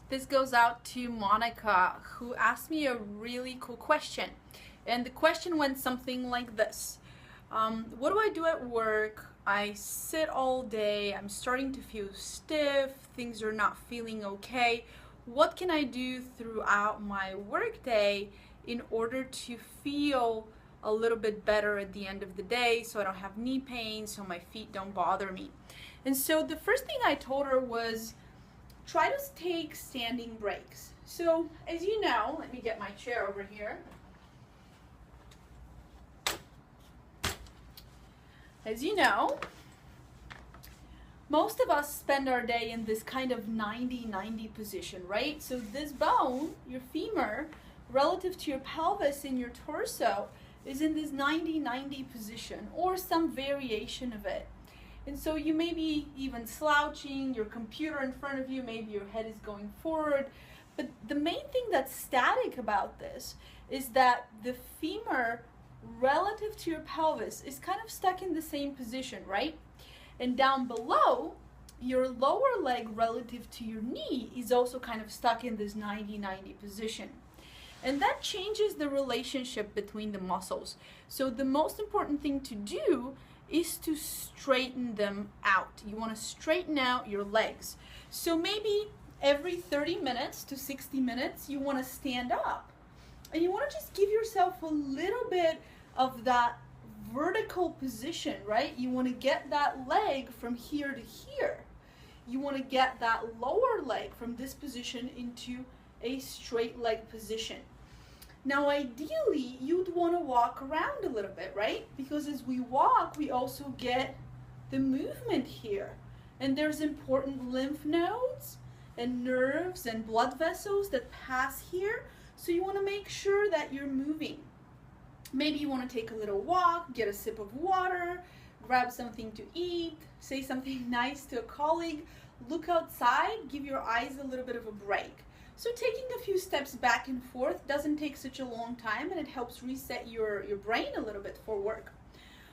This goes out to Monica, who asked me a really cool question. And the question went something like this. What do I do at work? I sit all day, I'm starting to feel stiff, things are not feeling okay. What can I do throughout my workday in order to feel a little bit better at the end of the day so I don't have knee pain, so my feet don't bother me? And so the first thing I told her was try to take standing breaks. So as you know, let me get my chair over here. As you know, most of us spend our day in this kind of 90-90 position, right? So this bone, your femur, relative to your pelvis and your torso, is in this 90-90 position or some variation of it. And so you may be even slouching, your computer in front of you, maybe your head is going forward. But the main thing that's static about this is that the femur relative to your pelvis is kind of stuck in the same position, right? And down below, your lower leg relative to your knee is also kind of stuck in this 90-90 position. And that changes the relationship between the muscles. So the most important thing to do is to straighten them out. You want to straighten out your legs. So maybe every 30 minutes to 60 minutes, you want to stand up. And you want to just give yourself a little bit of that vertical position, right? You want to get that leg from here to here. You want to get that lower leg from this position into a straight leg position. Now, ideally, you'd want to walk around a little bit, right? Because as we walk, we also get the movement here. And there's important lymph nodes and nerves and blood vessels that pass here. So you want to make sure that you're moving. Maybe you want to take a little walk, get a sip of water, grab something to eat, say something nice to a colleague, look outside, give your eyes a little bit of a break. So taking a few steps back and forth doesn't take such a long time, and it helps reset your brain a little bit for work.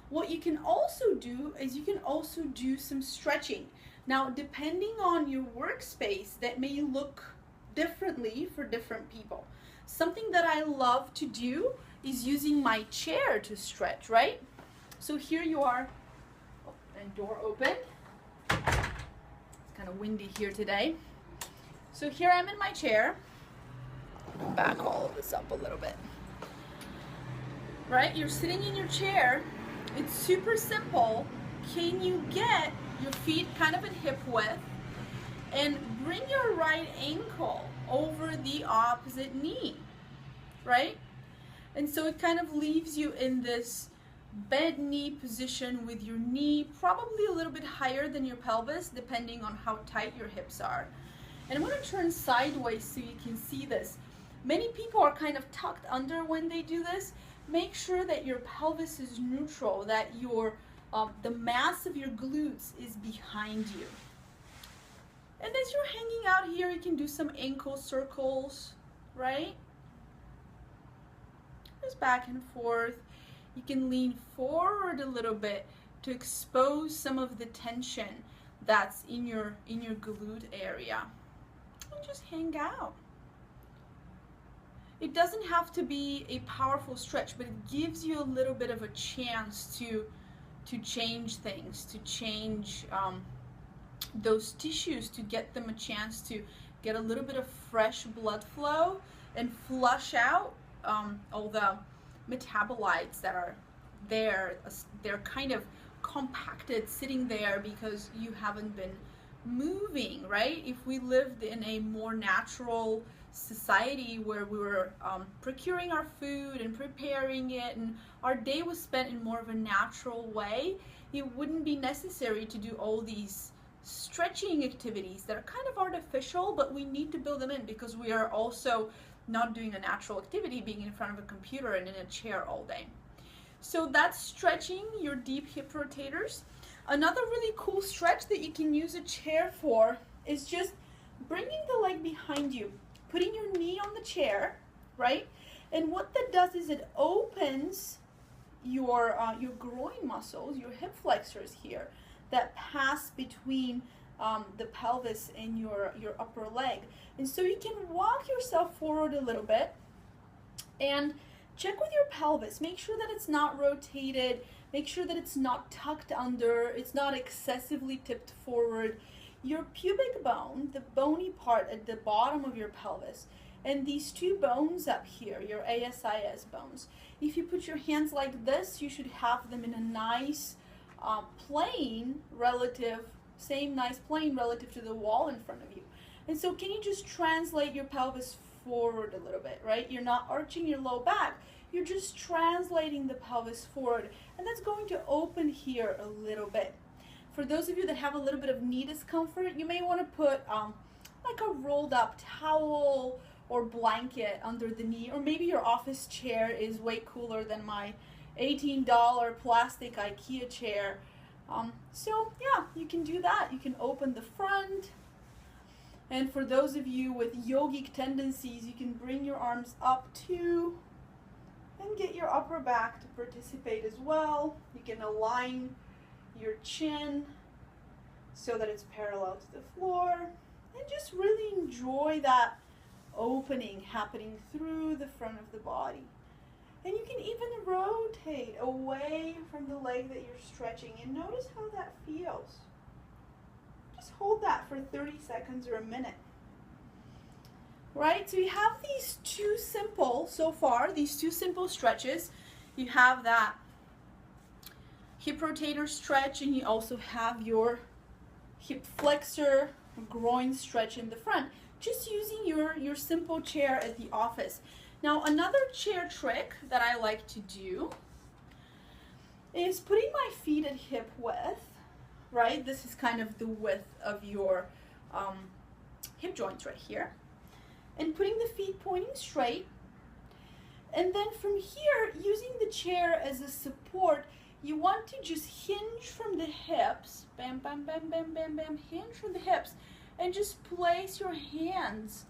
What you can also do is you can also do some stretching. Now, depending on your workspace, that may look differently for different people. Something that I love to do is using my chair to stretch, right? So here you are, oh, and door open. It's kind of windy here today. So here I'm in my chair. Back all of this up a little bit. Right, you're sitting in your chair. It's super simple. Can you get your feet kind of at hip width and bring your right ankle over the opposite knee, right? And so it kind of leaves you in this bent knee position with your knee probably a little bit higher than your pelvis, depending on how tight your hips are. And I'm going to turn sideways so you can see this. Many people are kind of tucked under when they do this. Make sure that your pelvis is neutral, that your the mass of your glutes is behind you. And as you're hanging out here, you can do some ankle circles, right? Just back and forth. You can lean forward a little bit to expose some of the tension that's in your glute area. And just hang out. It doesn't have to be a powerful stretch, but it gives you a little bit of a chance to change things, to change those tissues, to get them a chance to get a little bit of fresh blood flow and flush out all the metabolites that are there. They're kind of compacted sitting there because you haven't been moving, right? If we lived in a more natural society where we were procuring our food and preparing it, and our day was spent in more of a natural way, it wouldn't be necessary to do all these stretching activities that are kind of artificial, but we need to build them in because we are also not doing a natural activity, being in front of a computer and in a chair all day. So that's stretching your deep hip rotators. Another really cool stretch that you can use a chair for is just bringing the leg behind you, putting your knee on the chair, right? And what that does is it opens your groin muscles, your hip flexors here, that pass between the pelvis and your upper leg. And so you can walk yourself forward a little bit and check with your pelvis. Make sure that it's not rotated. Make sure that it's not tucked under. It's not excessively tipped forward. Your pubic bone, the bony part at the bottom of your pelvis, and these two bones up here, your ASIS bones, if you put your hands like this, you should have them in a nice plane relative, same nice plane relative to the wall in front of you. And so can you just translate your pelvis forward a little bit, right? You're not arching your low back. You're just translating the pelvis forward. And that's going to open here a little bit. For those of you that have a little bit of knee discomfort, you may want to put like a rolled up towel or blanket under the knee, or maybe your office chair is way cooler than my $18 plastic IKEA chair. So yeah, you can do that. You can open the front. And for those of you with yogic tendencies, you can bring your arms up too and get your upper back to participate as well. You can align your chin so that it's parallel to the floor, and just really enjoy that opening happening through the front of the body. And you can even rotate away from the leg that you're stretching, and notice how that feels. Just hold that for 30 seconds or a minute. Right, so you have these two simple, so far, these two simple stretches. You have that hip rotator stretch, and you also have your hip flexor groin stretch in the front, just using your simple chair at the office. Now, another chair trick that I like to do is putting my feet at hip width, right? This is kind of the width of your hip joints right here. And putting the feet pointing straight. And then from here, using the chair as a support, you want to just hinge from the hips, bam, bam, bam, bam, bam, bam, hinge from the hips, and just place your hands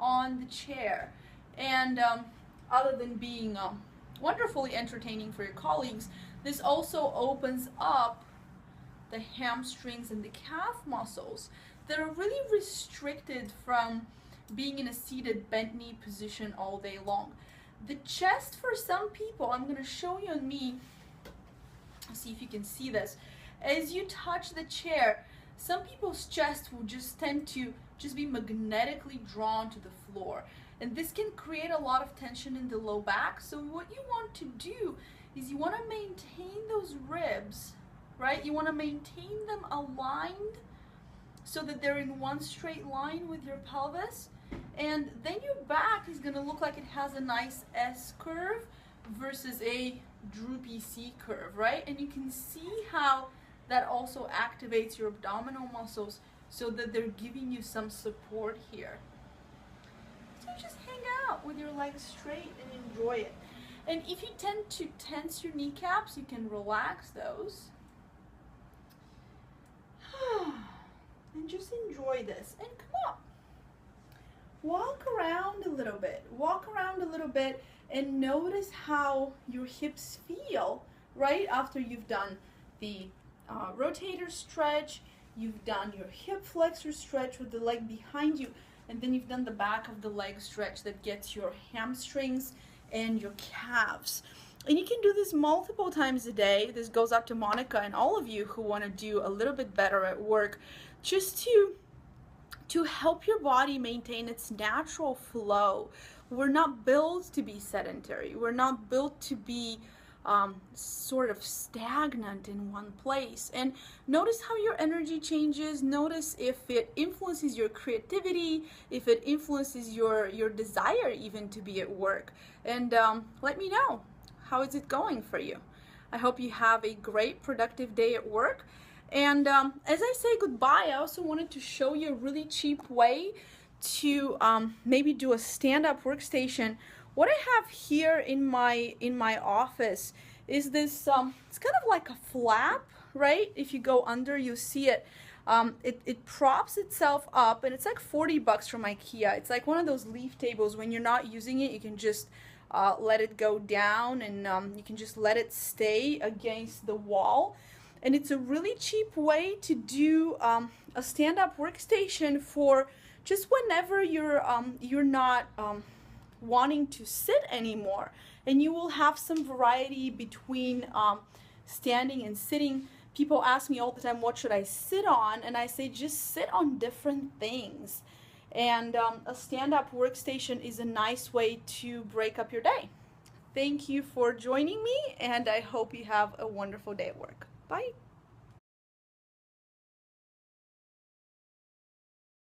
on the chair. And other than being wonderfully entertaining for your colleagues, this also opens up the hamstrings and the calf muscles that are really restricted from being in a seated bent knee position all day long. The chest for some people, I'm going to show you on me, see if you can see this. As you touch the chair, some people's chest will just tend to just be magnetically drawn to the floor. And this can create a lot of tension in the low back. So what you want to do is you want to maintain those ribs, right? You want to maintain them aligned so that they're in one straight line with your pelvis. And then your back is going to look like it has a nice S curve versus a droopy C curve, right? And you can see how that also activates your abdominal muscles so that they're giving you some support here. So just hang out with your legs straight and enjoy it. And if you tend to tense your kneecaps, you can relax those. And just enjoy this. And come up. Walk around a little bit. Walk around a little bit and notice how your hips feel right after you've done the rotator stretch, you've done your hip flexor stretch with the leg behind you, and then you've done the back of the leg stretch that gets your hamstrings and your calves. And you can do this multiple times a day. This goes out to Monica and all of you who want to do a little bit better at work, just to help your body maintain its natural flow. We're not built to be sedentary. We're not built to be sort of stagnant in one place. And notice how your energy changes. Notice if it influences your creativity, if it influences your desire even to be at work. And let me know, how is it going for you? I hope you have a great, productive day at work. And as I say goodbye, I also wanted to show you a really cheap way to maybe do a stand-up workstation. What I have here in my office is this, it's kind of like a flap, right? If you go under, you see it. It props itself up, and it's like $40 from IKEA. It's like one of those leaf tables. When you're not using it, you can just let it go down, and you can just let it stay against the wall. and it's a really cheap way to do a stand-up workstation for just whenever you're not wanting to sit anymore, and you will have some variety between standing and sitting. People ask me all the time, what should I sit on? And I say, just sit on different things. And a stand-up workstation is a nice way to break up your day. Thank you for joining me, and I hope you have a wonderful day at work. Bye.